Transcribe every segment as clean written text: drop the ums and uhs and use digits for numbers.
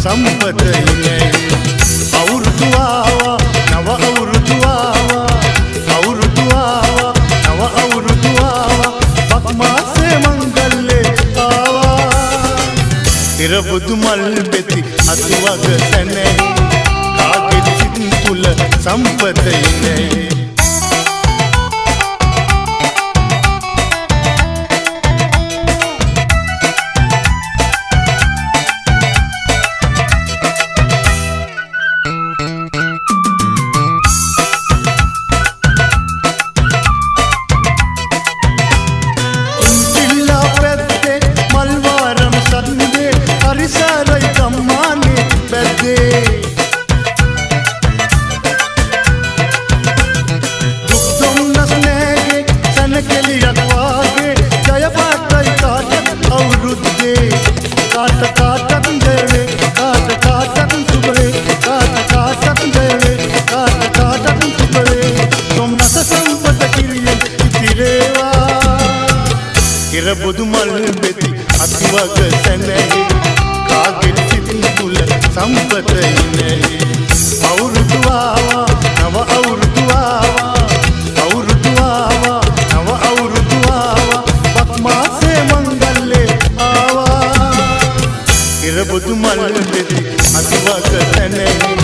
संपत नहीं අවුරුදු ආවා නව අවුරුදු ආවා අවුරුදු ආවා නව අවුරුදු ආවා පක්මාසේ මංගල්ලේ ආවා ඉර බුදු මල් පෙති අතුවග සැනෙහි කාගේ සිත් තුල संपत नहीं බුදු මල් පෙති අතුවග සැනෙහි කාගේ සිත් තුල संपत नहीं අවුරුදු ආවා නව අවුරුදු ආවා අවුරුදු ආවා නව අවුරුදු ආවා පක්මාසේ මංගල්ලේ ආවා ඉර බුදු මල් පෙති අතුවග සැනෙහි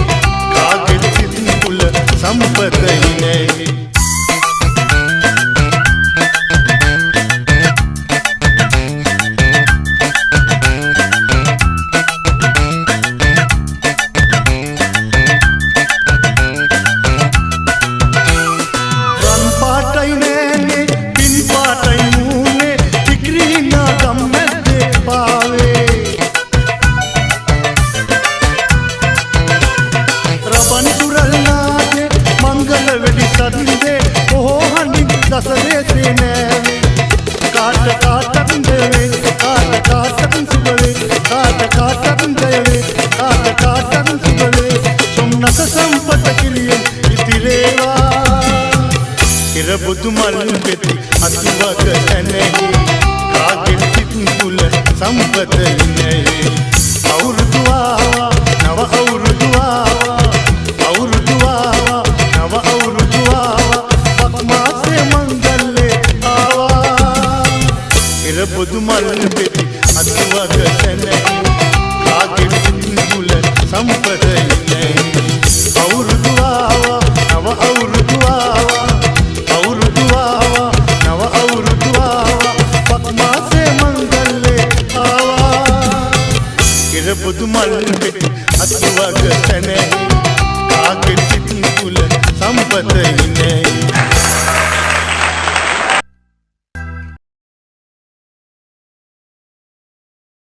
කාගේ සිත් තුල संपत नहीं බුදු මල් පෙති අතුවග සැනෙහි කාගේ සිත් තුල संपत नहीं අවුරුදු ආවා නව අවුරුදු ආවා අවුරුදු ආවා නව අවුරුදු ආවා පක්මාසේ මංගල්ලේ ආවා ඉර බුදු මල් පෙති අතුවග සැනෙහි කාගේ සිත් තුල संपत नहीं අවුරුදු ආවා නව අවුරුදු ආවා බුදු මල් පෙති අතුවග සැනෙහි කාගේ සිත් තුල संपत नहीं